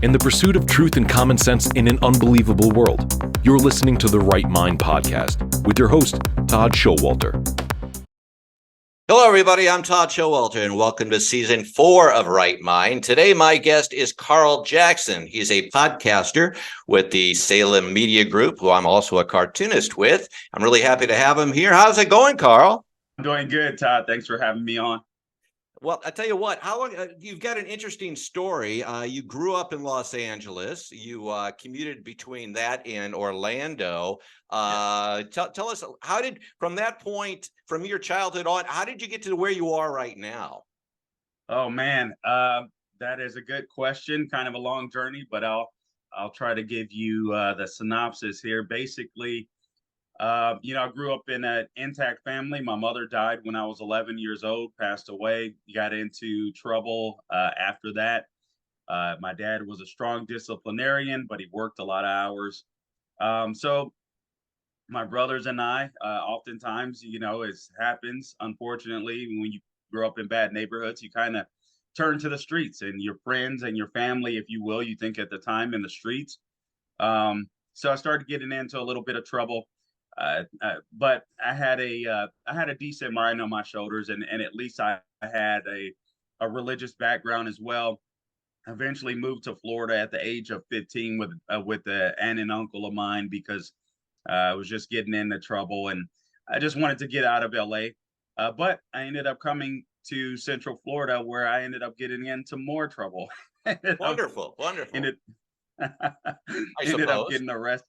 in the pursuit of truth and common sense in an unbelievable world. You're listening to the Right Mind Podcast with your host, Todd Schowalter. Hello, everybody. I'm Todd Schowalter, and welcome to Season 4 of Right Mind. Today, my guest is Carl Jackson. He's a podcaster with the Salem Media Group, who I'm also a cartoonist with. I'm really happy to have him here. How's it going, Carl? I'm doing good, Todd. Thanks for having me on. Well, I tell you what, how long you've got an interesting story. You grew up in Los Angeles. You commuted between that and Orlando. Tell us, how did, from that point, from your childhood on, how did you get to where you are right now? Oh man, that is a good question. Kind of a long journey, but I'll try to give you the synopsis here. Basically, I grew up in an intact family. My mother died when I was 11 years old, passed away, got into trouble after that. My dad was a strong disciplinarian, but he worked a lot of hours. So my brothers and I, oftentimes, it happens, unfortunately, when you grow up in bad neighborhoods, you kind of turn to the streets and your friends and your family, if you will, you think at the time in the streets. So I started getting into a little bit of trouble. But I had a decent mind on my shoulders, and at least I had a religious background as well. Eventually moved to Florida at the age of 15 with an aunt and uncle of mine because I was just getting into trouble, and I just wanted to get out of LA. But I ended up coming to Central Florida, where I ended up getting into more trouble. Wonderful. Ended I ended up suppose. getting arrested.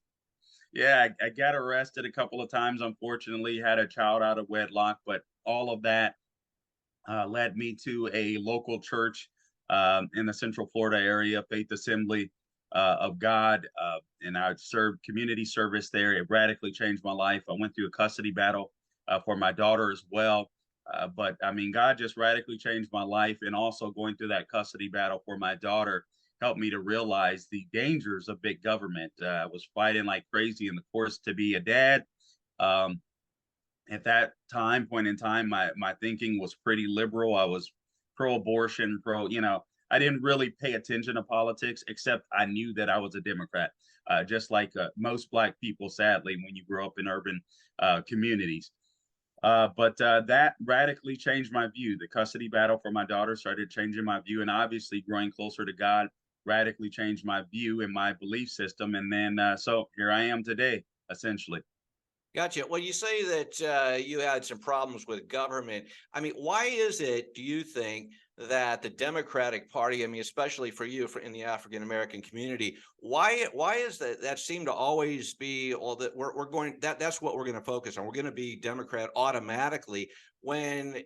Yeah, I got arrested a couple of times. Unfortunately, had a child out of wedlock, but all of that led me to a local church in the Central Florida area, Faith Assembly of God, and I served community service there. It radically changed my life. I went through a custody battle for my daughter as well. But I mean, God just radically changed my life, and also going through that custody battle for my daughter helped me to realize the dangers of big government. I was fighting like crazy in the course to be a dad. Um, at that point in time, my thinking was pretty liberal. I was pro-abortion, I didn't really pay attention to politics, except I knew that I was a Democrat. Just like most Black people, sadly, when you grow up in urban communities. But that radically changed my view. The custody battle for my daughter started changing my view, and obviously growing closer to God radically changed my view and my belief system. And then, so here I am today, essentially. Gotcha. Well, you say that you had some problems with government. I mean, why is it, do you think, that the Democratic Party, I mean, especially for you, in the African American community, why is that seem to always be all that we're going, that's what we're going to focus on. We're going to be Democrat automatically, when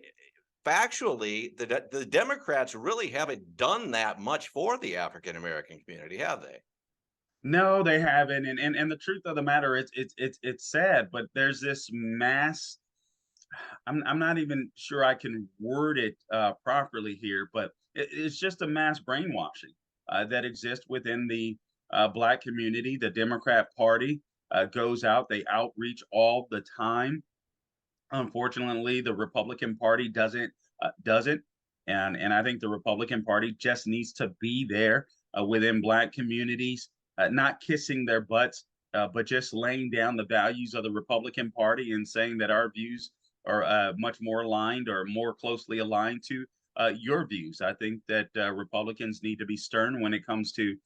factually the Democrats really haven't done that much for the African American community, have they? No, they haven't. And the truth of the matter, it's sad, but there's this mass. I'm not even sure I can word it properly here, but it's just a mass brainwashing that exists within the Black community. The Democrat Party goes out, they outreach all the time. Unfortunately, the Republican Party doesn't, and I think the Republican Party just needs to be there within Black communities, not kissing their butts, but just laying down the values of the Republican Party and saying that our views are much more aligned or more closely aligned to your views. I think that Republicans need to be stern when it comes to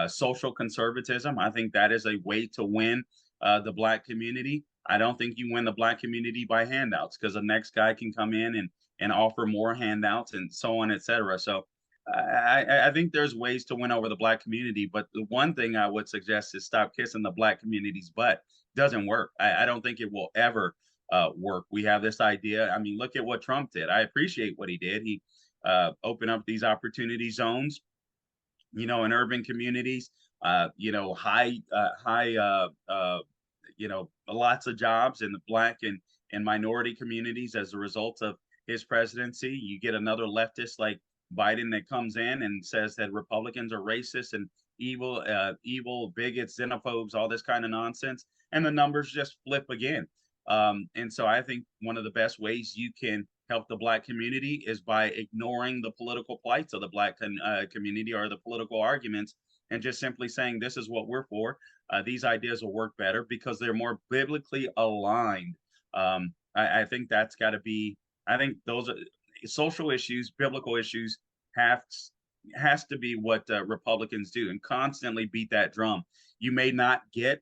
social conservatism. I think that is a way to win the Black community. I don't think you win the Black community by handouts, because the next guy can come in and offer more handouts and so on, et cetera. So I think there's ways to win over the Black community, but the one thing I would suggest is stop kissing the Black community's butt. Doesn't work. I don't think it will ever work. We have this idea. I mean, look at what Trump did. I appreciate what he did. He opened up these opportunity zones, in urban communities, high, lots of jobs in the Black and minority communities as a result of his presidency. You get another leftist like Biden that comes in and says that Republicans are racist and evil bigots, xenophobes, all this kind of nonsense, and the numbers just flip again. And so I think one of the best ways you can help the Black community is by ignoring the political plights of the Black community or the political arguments and just simply saying this is what we're for. These ideas will work better because they're more biblically aligned. I think that's got to be. I think those are social issues, biblical issues have has to be what Republicans do and constantly beat that drum. You may not get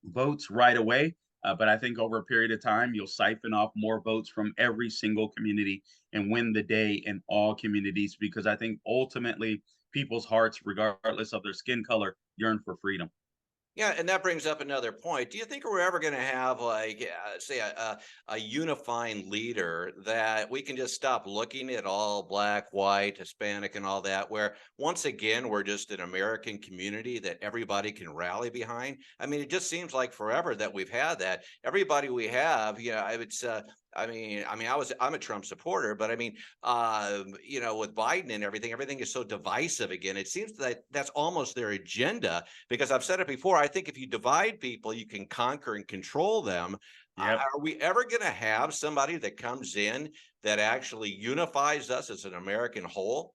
votes right away, but I think over a period of time, you'll siphon off more votes from every single community and win the day in all communities because I think ultimately people's hearts, regardless of their skin color, yearn for freedom. Yeah, and that brings up another point. Do you think we're ever going to have, like, say, a unifying leader that we can just stop looking at all black, white, Hispanic, and all that, where once again we're just an American community that everybody can rally behind? I mean, it just seems like forever that we've had that. Everybody we have, it's. I'm a Trump supporter, but I mean, with Biden and everything is so divisive again. It seems that that's almost their agenda because I've said it before. I think if you divide people, you can conquer and control them. Yep. Are we ever going to have somebody that comes in that actually unifies us as an American whole?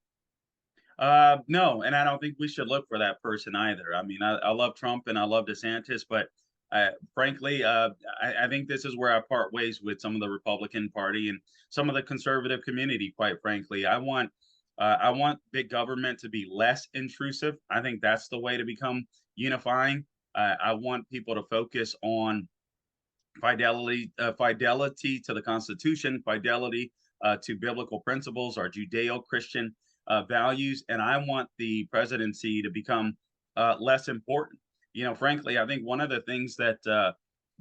No, and I don't think we should look for that person either. I mean, I love Trump and I love DeSantis, but frankly, I think this is where I part ways with some of the Republican Party and some of the conservative community. Quite frankly, I want big government to be less intrusive. I think that's the way to become unifying. I want people to focus on fidelity to the Constitution, fidelity to biblical principles, our Judeo-Christian values, and I want the presidency to become less important. Frankly, I think one of the things that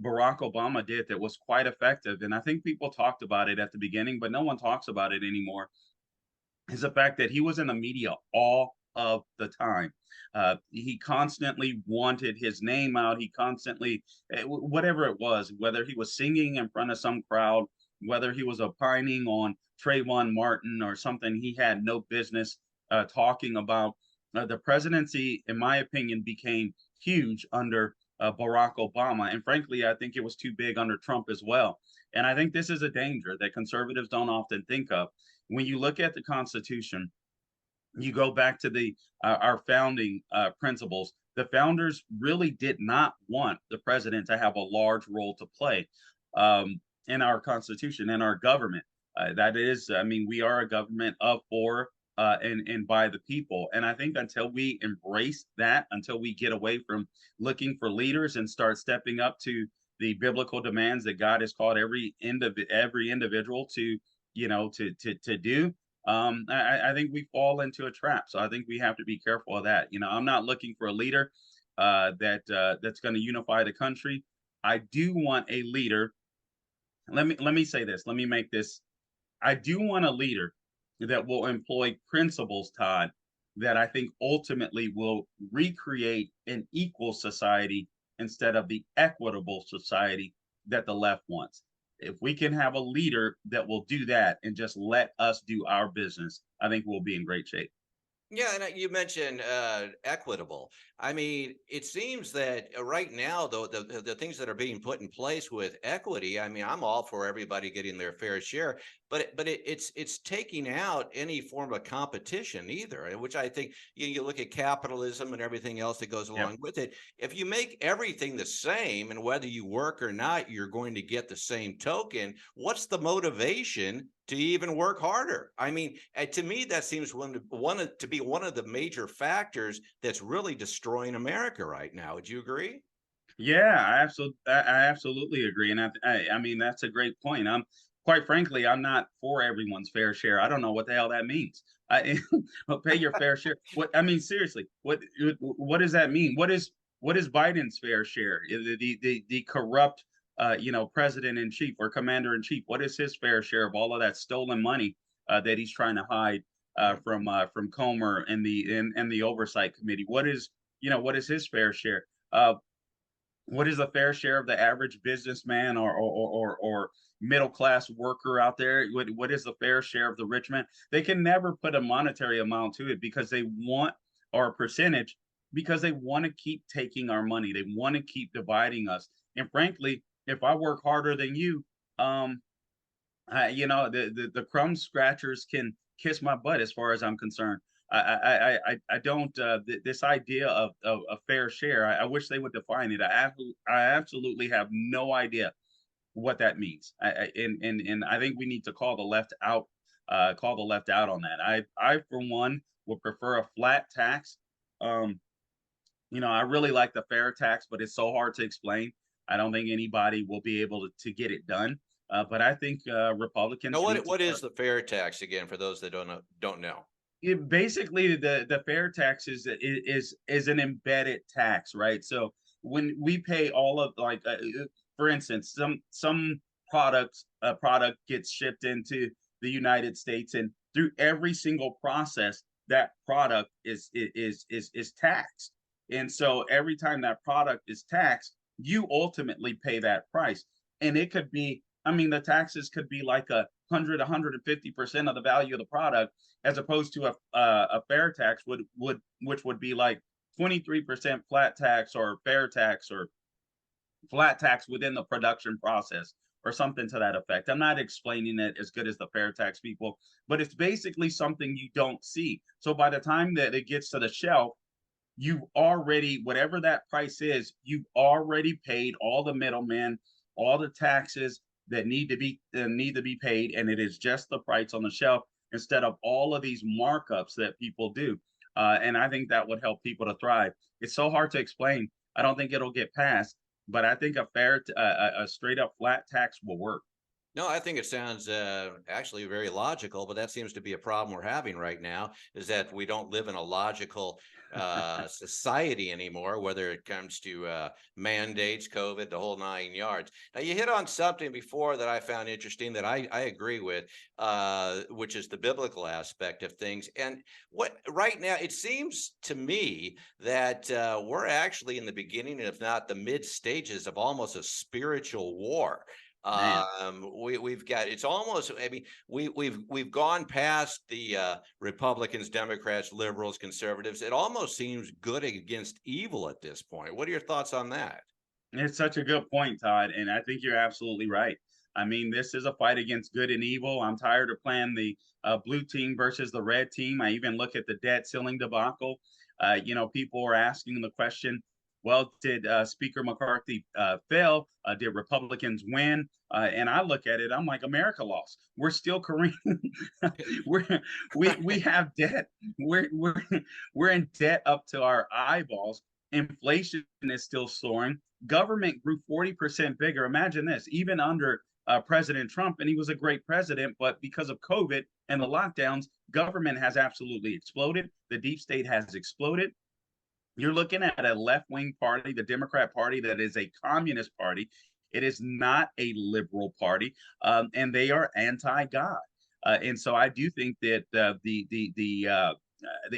Barack Obama did that was quite effective, and I think people talked about it at the beginning, but no one talks about it anymore, is the fact that he was in the media all of the time. He constantly wanted his name out. He constantly, whatever it was, whether he was singing in front of some crowd, whether he was opining on Trayvon Martin or something he had no business talking about. The presidency, in my opinion, became huge under Barack Obama. And frankly, I think it was too big under Trump as well. And I think this is a danger that conservatives don't often think of. When you look at the Constitution, you go back to the our founding principles. The founders really did not want the president to have a large role to play in our Constitution and our government. That is, I mean, we are a government of, for, and by the people. And I think until we embrace that, until we get away from looking for leaders and start stepping up to the biblical demands that God has called every individual to, to do, I think we fall into a trap. So I think we have to be careful of that. I'm not looking for a leader that's going to unify the country. I do want a leader. Let me say this. Let me make this. I do want a leader that will employ principles, Todd, that I think ultimately will recreate an equal society instead of the equitable society that the left wants. If we can have a leader that will do that and just let us do our business, I think we'll be in great shape. Yeah, and you mentioned equitable. I mean, it seems that right now, though, the things that are being put in place with equity, I mean, I'm all for everybody getting their fair share, but it's taking out any form of competition either, which I think you look at capitalism and everything else that goes Yep. along with it. If you make everything the same, and whether you work or not, you're going to get the same token. What's the motivation to even work harder? I mean, to me, that seems to be one of the major factors that's really destroying America right now. Would you agree? Yeah, I absolutely agree, and I mean that's a great point. Quite frankly, I'm not for everyone's fair share. I don't know what the hell that means. Pay your fair share. What I mean, seriously, what does that mean? What is Biden's fair share? The corrupt, president in chief or commander in chief. What is his fair share of all of that stolen money that he's trying to hide from Comer and the oversight committee? What is his fair share? What is the fair share of the average businessman or middle class worker out there? What is the fair share of the rich man? They can never put a monetary amount to it because they want, or a percentage, because they want to keep taking our money. They want to keep dividing us. And frankly, if I work harder than you, um, the crumb scratchers can kiss my butt as far as I'm concerned. I don't this idea of a fair share. I wish they would define it. I absolutely have no idea what that means. And I think we need to call the left out. Call the left out on that. I for one would prefer a flat tax. Um, I really like the fair tax, but it's so hard to explain. I don't think anybody will be able to get it done. But I think Now, Republicans need to what is start. the fair tax again for those that don't know? Basically, the fair tax is an embedded tax, right? So when we pay all of, like, for instance, some products a product gets shipped into the United States, and through every single process, that product is taxed. And so every time that product is taxed, you ultimately pay that price. And it could be, I mean, the taxes could be like 150% of the value of the product, as opposed to a fair tax which would be like 23% flat tax, or fair tax, or flat tax within the production process, or something to that effect. I'm not explaining it as good as the fair tax people, but it's basically something you don't see. So by the time that it gets to the shelf, you've already, whatever that price is, you've already paid all the middlemen, all the taxes that need to be paid, and it is just the price on the shelf, instead of all of these markups that people do. And I think that would help people to thrive. It's so hard to explain. I don't think it'll get passed, but I think a straight up flat tax will work. No, I think it sounds actually very logical, but that seems to be a problem we're having right now, is that we don't live in a logical society anymore, whether it comes to mandates, COVID, the whole 9 yards. Now, you hit on something before that I found interesting that I agree with, which is the biblical aspect of things. And what right now, it seems to me that we're actually in the beginning, if not the mid stages of almost a spiritual war. Man. We've got, it's almost, I mean, we've gone past the Republicans, Democrats, liberals, conservatives. It almost seems good against evil at this point. What are your thoughts on that? It's such a good point, Todd, and I think you're absolutely right. I mean, this is a fight against good and evil. I'm tired of playing the blue team versus the red team. I even look at the debt ceiling debacle. People are asking the question, well, did Speaker McCarthy fail? Did Republicans win? And I look at it, I'm like, America lost. We're still careening. We have debt. We're we're in debt up to our eyeballs. Inflation is still soaring. Government grew 40% bigger. Imagine this, even under President Trump, and he was a great president, but because of COVID and the lockdowns, government has absolutely exploded. The deep state has exploded. You're looking at a left-wing party, the Democrat Party, that is a communist party. It is not a liberal party, and they are anti-God. And so I do think that the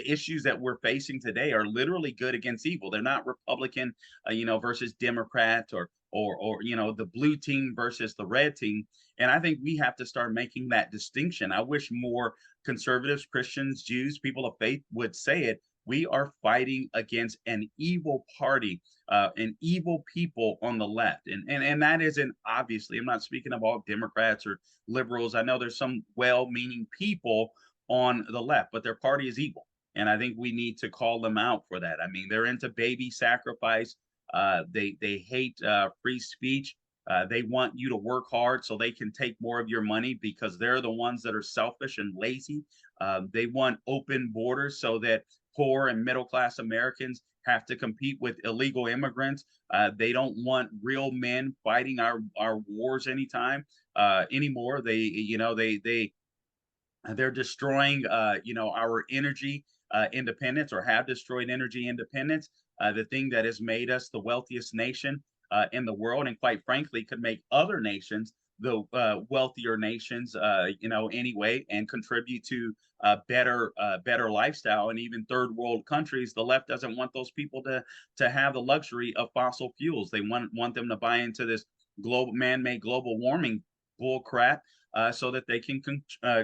issues that we're facing today are literally good against evil. They're not Republican, versus Democrat, or the blue team versus the red team. And I think we have to start making that distinction. I wish more conservatives, Christians, Jews, people of faith would say it. We are fighting against an evil party, an evil people on the left. And that isn't, obviously, I'm not speaking of all Democrats or liberals. I know there's some well-meaning people on the left, but their party is evil. And I think we need to call them out for that. I mean, they're into baby sacrifice. They hate free speech. They want you to work hard so they can take more of your money, because they're the ones that are selfish and lazy. They want open borders so that poor and middle class Americans have to compete with illegal immigrants. They don't want real men fighting our wars anymore. They're destroying our energy independence, or have destroyed energy independence, the thing that has made us the wealthiest nation in the world, and quite frankly could make other nations the wealthier nations, anyway, and contribute to better lifestyle. And even third world countries, the left doesn't want those people to have the luxury of fossil fuels. They want them to buy into this global man-made global warming bull crap, so that they can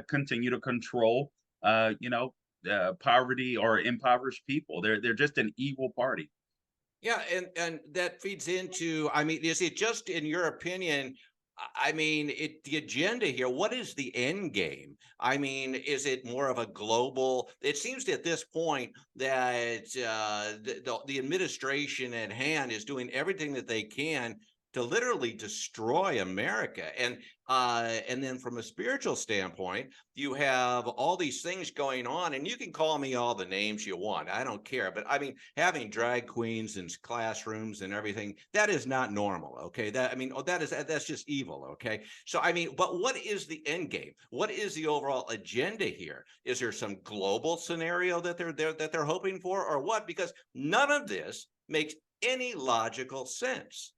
continue to control, poverty or impoverished people. They're just an evil party. Yeah, and that feeds into, I mean, is it just, in your opinion, I mean, the agenda here, what is the end game? I mean, is it more of a global? It seems at this point that the administration at hand is doing everything that they can to literally destroy America. And then from a spiritual standpoint, you have all these things going on, and you can call me all the names you want. I don't care. But I mean, having drag queens in classrooms and everything, that is not normal. Okay. That, I mean, that's just evil. Okay. So, I mean, but what is the end game? What is the overall agenda here? Is there some global scenario that they're hoping for, or what? Because none of this makes any logical sense.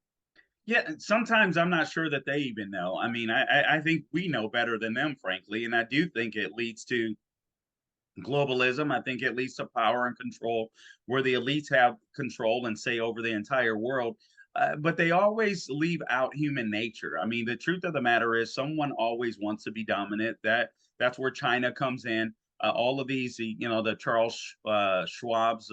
Yeah, and sometimes I'm not sure that they even know. I mean, I think we know better than them, frankly, and I do think it leads to globalism. I think it leads to power and control, where the elites have control and say over the entire world. But they always leave out human nature. I mean, the truth of the matter is, someone always wants to be dominant. That's where China comes in. All of these, the Charles Schwab's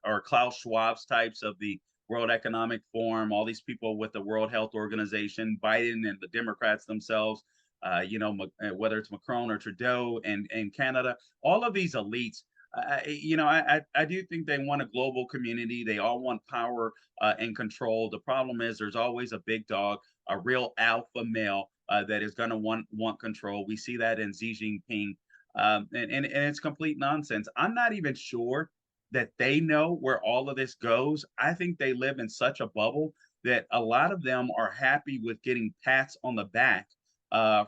or Klaus Schwab's types of the World Economic Forum, all these people with the World Health Organization, Biden and the Democrats themselves, whether it's Macron or Trudeau and Canada, all of these elites, I do think they want a global community. They all want power and control. The problem is there's always a big dog, a real alpha male that is going to want control. We see that in Xi Jinping, and it's complete nonsense. I'm not even sure that they know where all of this goes. I think they live in such a bubble that a lot of them are happy with getting pats on the back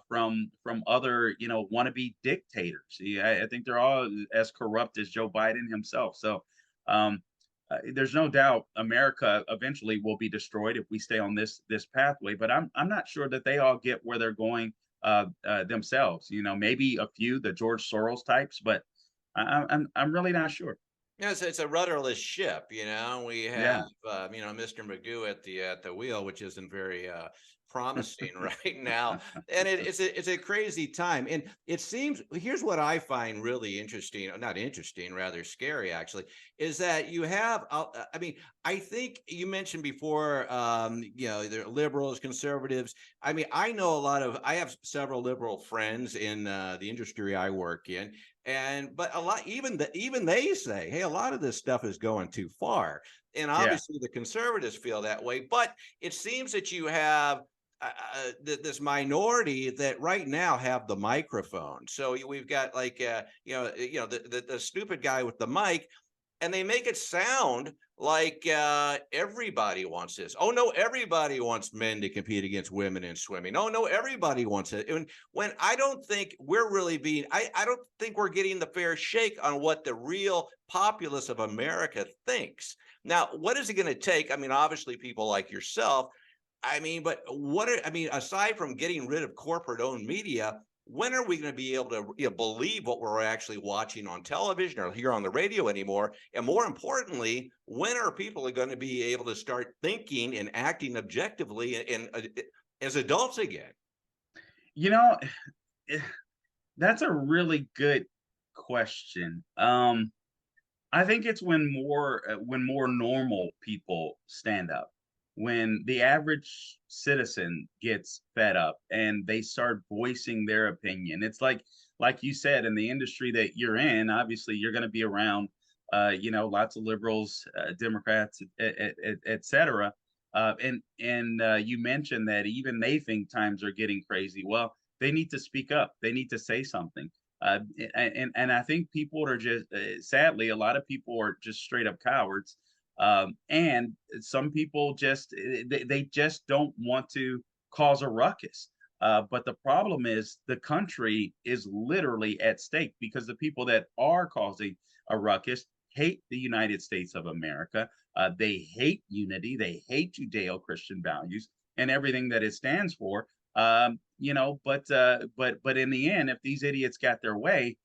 from other wannabe dictators. Yeah, I think they're all as corrupt as Joe Biden himself. So um, there's no doubt America eventually will be destroyed if we stay on this pathway. But I'm not sure that they all get where they're going themselves. Maybe a few, the George Soros types, but I'm really not sure. Yes, it's a rudderless ship. We have Yeah. Mr. Magoo at the wheel, which isn't very promising right now, and it's a crazy time. And it seems, here's what I find really interesting, not interesting, rather scary, actually, is that you have. I mean, I think you mentioned before, they're liberals, conservatives. I mean, I have several liberal friends in the industry I work in, but a lot, even they say, hey, a lot of this stuff is going too far, and Yeah. obviously the conservatives feel that way. But it seems that you have this minority that right now have the microphone. So we've got like the stupid guy with the mic, and they make it sound like everybody wants this. Oh no, everybody wants men to compete against women in swimming. Oh no, everybody wants it. And when I don't think we're really I don't think we're getting the fair shake on what the real populace of America thinks. Now, what is it going to take? I mean, obviously, people like yourself. I mean, but aside from getting rid of corporate owned media, when are we going to be able to believe what we're actually watching on television or hear on the radio anymore? And more importantly, when are people going to be able to start thinking and acting objectively and as adults again? You know, eh, that's a really good question. I think it's when more normal people stand up, when the average citizen gets fed up and they start voicing their opinion. It's like you said, in the industry that you're in, obviously you're going to be around lots of liberals, Democrats, et cetera. And you mentioned that even they think times are getting crazy. Well, they need to speak up. They need to say something. And I think people are just sadly, a lot of people are just straight up cowards, and some people they just don't want to cause a ruckus. But the problem is the country is literally at stake because the people that are causing a ruckus hate the United States of America. They hate unity. They hate Judeo-Christian values and everything that it stands for. But in the end, if these idiots got their way,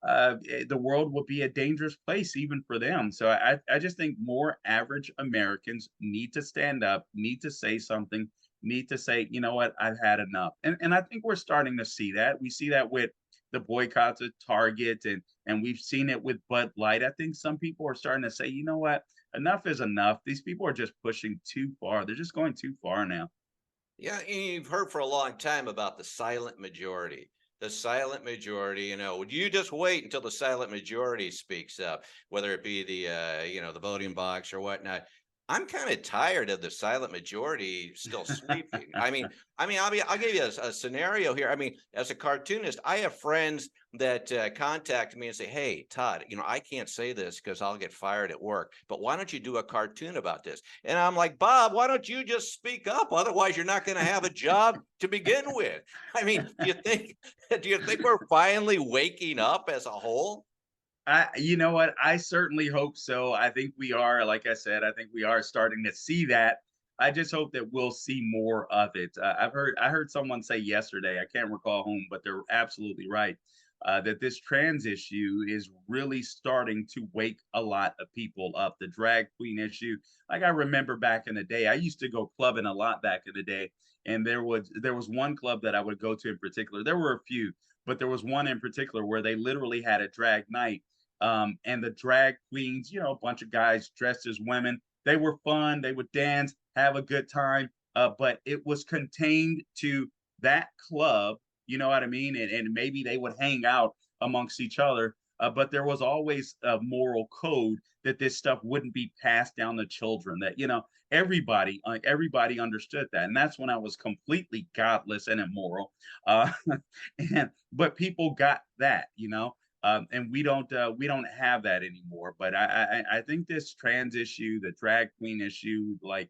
the world would be a dangerous place even for them. So I just think more average Americans need to stand up, need to say something, need to say, you know what, I've had enough. And I think we're starting to see that. We see that with the boycotts at Target, and we've seen it with Bud Light. I think some people are starting to say, you know what, enough is enough. These people are just pushing too far. They're just going too far now. Yeah, and you've heard for a long time about the silent majority. The silent majority, would you just wait until the silent majority speaks up, whether it be the voting box or whatnot? I'm kind of tired of the silent majority still sleeping. I'll give you a scenario here. I mean, as a cartoonist, I have friends that contact me and say, "Hey, Todd, I can't say this because I'll get fired at work, but why don't you do a cartoon about this?" And I'm like, "Bob, why don't you just speak up? Otherwise, you're not going to have a job to begin with." I mean, do you think we're finally waking up as a whole? You know what? I certainly hope so. I think we are, like I said, I think we are starting to see that. I just hope that we'll see more of it. I heard someone say yesterday, I can't recall whom, but they're absolutely right. That this trans issue is really starting to wake a lot of people up. The drag queen issue, like I remember back in the day, I used to go clubbing a lot back in the day, and there was one club that I would go to in particular. There were a few, but there was one in particular where they literally had a drag night, and the drag queens, a bunch of guys dressed as women. They were fun. They would dance, have a good time. But it was contained to that club. You know what I mean? And maybe they would hang out amongst each other. But there was always a moral code that this stuff wouldn't be passed down to children. That everybody understood that, and that's when I was completely godless and immoral. But people got that. And we don't have that anymore. But I think this trans issue, the drag queen issue, like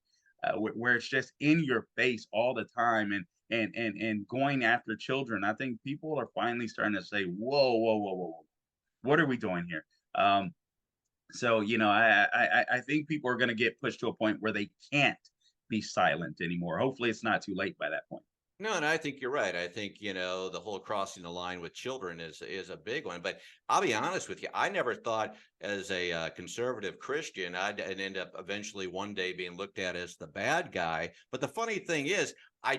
where it's just in your face all the time, and going after children. I think people are finally starting to say, whoa, whoa, whoa, whoa, whoa, what are we doing here? So I think people are going to get pushed to a point where they can't be silent anymore. Hopefully, it's not too late by that point. No, and I think you're right. I think, the whole crossing the line with children is a big one. But I'll be honest with you, I never thought as a conservative Christian I'd end up eventually one day being looked at as the bad guy. But the funny thing is, I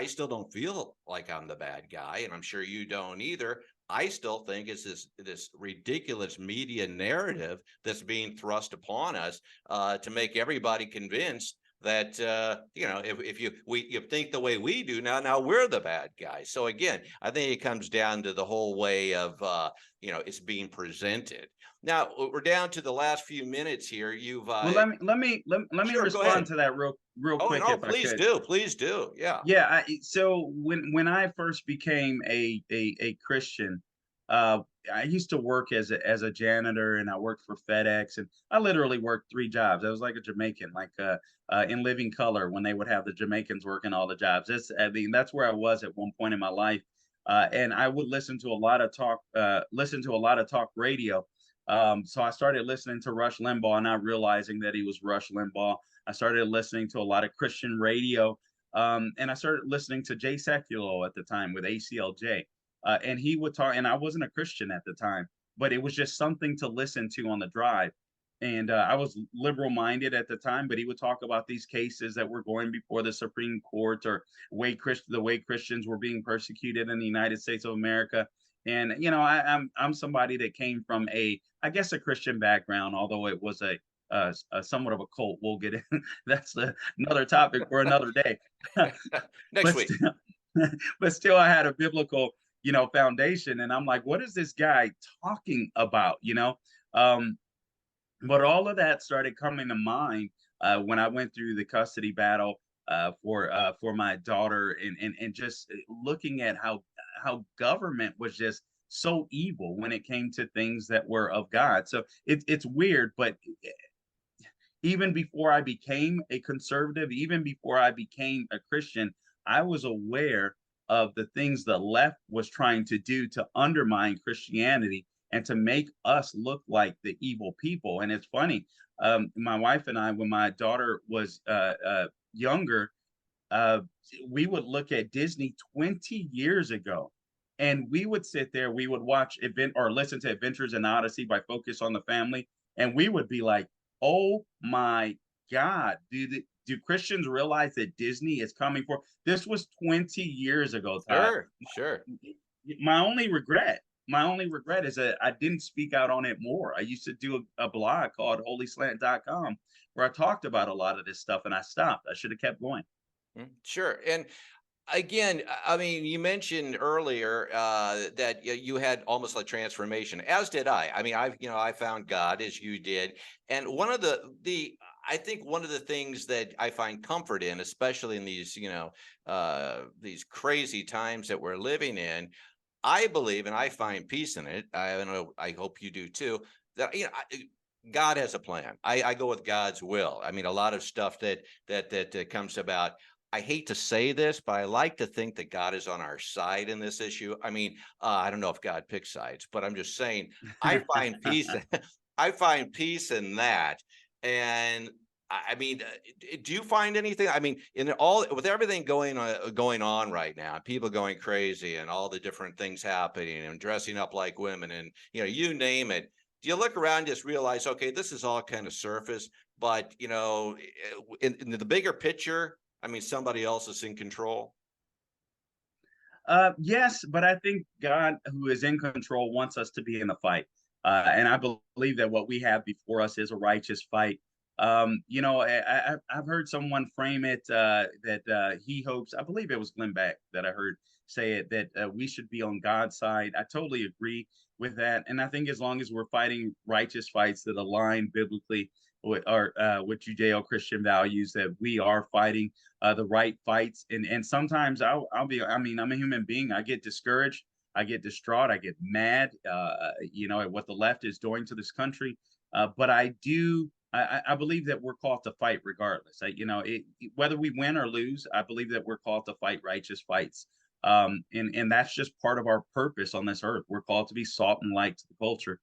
still don't feel like I'm the bad guy, and I'm sure you don't either. I still think it's this ridiculous media narrative that's being thrust upon us to make everybody convinced that if you think the way we do now we're the bad guys. So again, I think it comes down to the whole way of it's being presented. Now we're down to the last few minutes here. You've Well, let me Sure, go ahead. respond to that real Oh quick no, if I please could. do, please do. Yeah. Yeah, so when I first became a Christian, uh, I used to work as a janitor, and I worked for FedEx, and I literally worked three jobs. I was like a Jamaican, like in Living Color when they would have the Jamaicans working all the jobs. I mean, that's where I was at one point in my life, and I would listen to a lot of talk radio. So I started listening to Rush Limbaugh, not realizing that he was Rush Limbaugh. I started listening to a lot of Christian radio, and I started listening to Jay Sekulow at the time with ACLJ. And he would talk, and I wasn't a Christian at the time, but it was just something to listen to on the drive. And I was liberal minded at the time, but he would talk about these cases that were going before the Supreme Court, or the way Christians were being persecuted in the United States of America. And I'm somebody that came from I guess a Christian background, although it was a somewhat of a cult. We'll get in. That's another topic for another day. Next but week. still, but still, I had a biblical, foundation, and I'm like, what is this guy talking about? But all of that started coming to mind when I went through the custody battle for my daughter, and just looking at how government was just so evil when it came to things that were of God. So it's weird, but even before I became a conservative, even before I became a Christian, I was aware of the things the left was trying to do to undermine Christianity and to make us look like the evil people. And it's funny, my wife and I, when my daughter was younger, uh, we would look at Disney 20 years ago, and we would sit there, we would watch event or listen to Adventures in Odyssey by Focus on the Family, and we would be like, oh my God, do Christians realize that Disney is coming for? This was 20 years ago, Todd. Sure, sure. My only regret is that I didn't speak out on it more. I used to do a blog called holyslant.com where I talked about a lot of this stuff, and I stopped. I should have kept going. Sure. And again, I mean, you mentioned earlier that you had almost a transformation, as did I. I mean, I found God as you did, and one of the I think one of the things that I find comfort in, especially in these these crazy times that we're living in, I believe, and I find peace in it. I don't know. I hope you do too. That God has a plan. I go with God's will. I mean, a lot of stuff that comes about. I hate to say this, but I like to think that God is on our side in this issue. I mean, I don't know if God picks sides, but I'm just saying I find peace. I find peace in that. And I mean, do you find anything? I mean, in all with everything going on right now, people going crazy, and all the different things happening, and dressing up like women, and you name it. Do you look around and just realize, okay, this is all kind of surface, but in the bigger picture, I mean, somebody else is in control. Yes, but I think God, who is in control, wants us to be in the fight. And I believe that what we have before us is a righteous fight. I've heard someone frame it that he hopes, I believe it was Glenn Beck that I heard say it, that we should be on God's side. I totally agree with that. And I think as long as we're fighting righteous fights that align biblically with Judeo-Christian values, that we are fighting the right fights. And sometimes I mean, I'm a human being. I get discouraged. I get distraught. I get mad, at what the left is doing to this country. But I believe that we're called to fight regardless. Whether we win or lose, I believe that we're called to fight righteous fights. And that's just part of our purpose on this earth. We're called to be salt and light to the culture.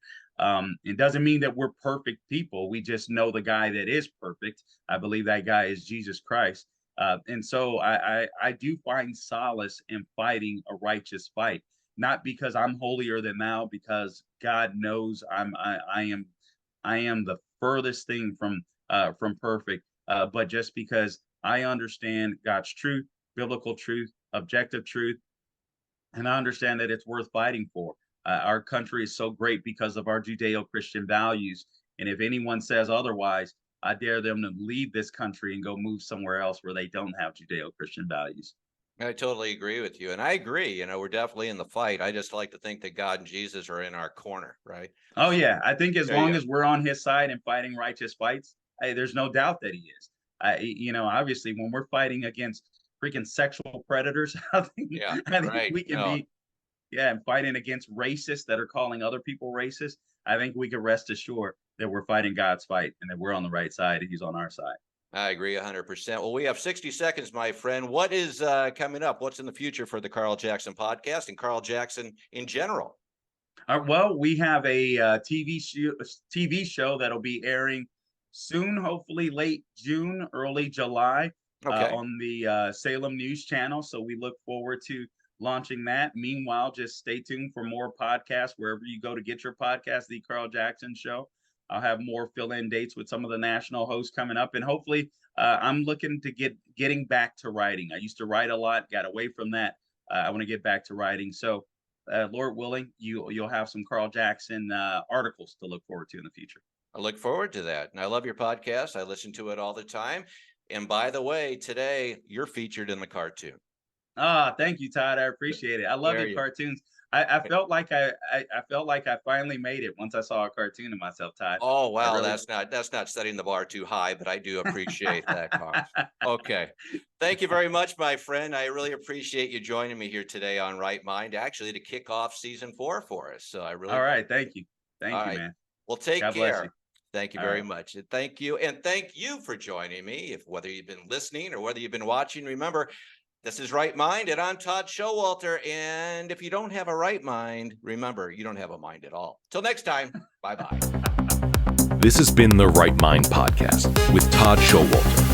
It doesn't mean that we're perfect people. We just know the guy that is perfect. I believe that guy is Jesus Christ. And so I do find solace in fighting a righteous fight, not because I'm holier than thou, because God knows I am the furthest thing from perfect, but just because I understand God's truth, biblical truth, objective truth, and I understand that it's worth fighting for. Our country is so great because of our Judeo-Christian values, and if anyone says otherwise, I dare them to leave this country and go move somewhere else where they don't have Judeo-Christian values. I totally agree with you. And I agree, we're definitely in the fight. I just like to think that God and Jesus are in our corner, right? Oh yeah, I think as There you long go. as we're on his side and fighting righteous fights, there's no doubt that he is. Obviously, when we're fighting against freaking sexual predators, Yeah, I think right. we can No, be, yeah, and fighting against racists that are calling other people racist. I think we can rest assured that we're fighting God's fight and that we're on the right side and he's on our side. I agree 100%. Well, we have 60 seconds, my friend. What is coming up? What's in the future for the Carl Jackson podcast and Carl Jackson in general? Well, we have a TV show that'll be airing soon, hopefully late June, early July, Okay. on the Salem News Channel. So we look forward to launching that. Meanwhile, just stay tuned for more podcasts wherever you go to get your podcast, The Carl Jackson Show. I'll have more fill-in dates with some of the national hosts coming up, and hopefully, I'm looking to getting back to writing. I used to write a lot, got away from that. I want to get back to writing. So, Lord willing, you'll have some Carl Jackson articles to look forward to in the future. I look forward to that. And I love your podcast. I listen to it all the time. And by the way, today you're featured in the cartoon. Thank you, Todd. I appreciate it. I love There your you cartoons. I felt like I felt like I finally made it once I saw a cartoon of myself, Todd. Oh, I wow. really That's not setting the bar too high, but I do appreciate that, Carl. Okay. Thank you very much, my friend. I really appreciate you joining me here today on Right Mind, actually to kick off season 4 for us. So I really All right. Thank you. All Thank you, right. man. Well, take God bless you. care. Thank you All very right. much. And thank you. And thank you for joining me. If whether you've been listening or whether you've been watching, remember, this is Right Mind, and I'm Todd Schowalter. And if you don't have a right mind, remember, you don't have a mind at all. Till next time, bye-bye. This has been the Right Mind Podcast with Todd Schowalter.